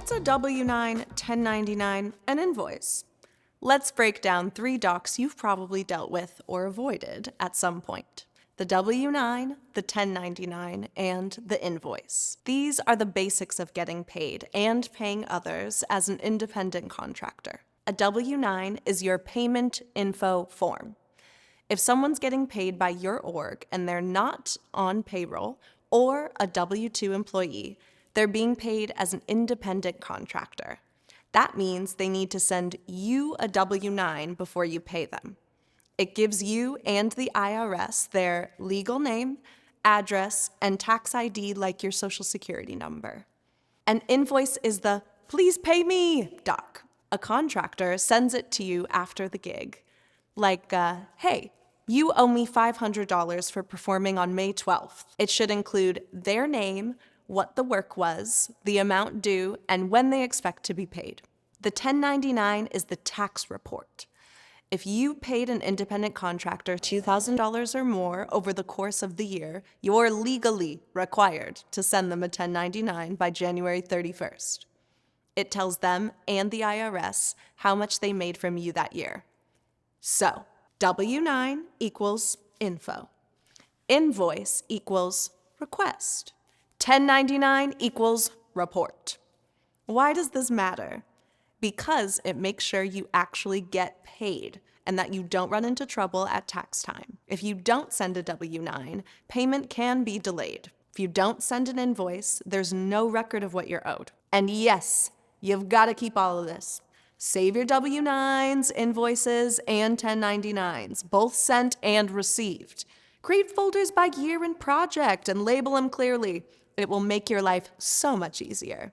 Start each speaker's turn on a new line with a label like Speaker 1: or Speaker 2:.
Speaker 1: What's a W-9, 1099, and invoice? Let's break down 3 docs you've probably dealt with or avoided at some point: the W-9, the 1099, and the invoice. These are the basics of getting paid and paying others as an independent contractor. A W-9 is your payment info form. If someone's getting paid by your org and they're not on payroll or a W-2 employee, they're being paid as an independent contractor. That means they need to send you a W-9 before you pay them. It gives you and the IRS their legal name, address, and tax ID like your social security number. An invoice is the "please pay me" doc. A contractor sends it to you after the gig. Like, hey, you owe me $500 for performing on May 12th. It should include their name, what the work was, the amount due, and when they expect to be paid. The 1099 is the tax report. If you paid an independent contractor $2,000 or more over the course of the year, you're legally required to send them a 1099 by January 31st. It tells them and the IRS how much they made from you that year. So, W-9 equals info. Invoice equals request. 1099 equals report. Why does this matter? Because it makes sure you actually get paid and that you don't run into trouble at tax time. If you don't send a W-9, payment can be delayed. If you don't send an invoice, there's no record of what you're owed. And yes, you've got to keep all of this. Save your W-9s, invoices, and 1099s, both sent and received. Create folders by year and project and label them clearly. It will make your life so much easier.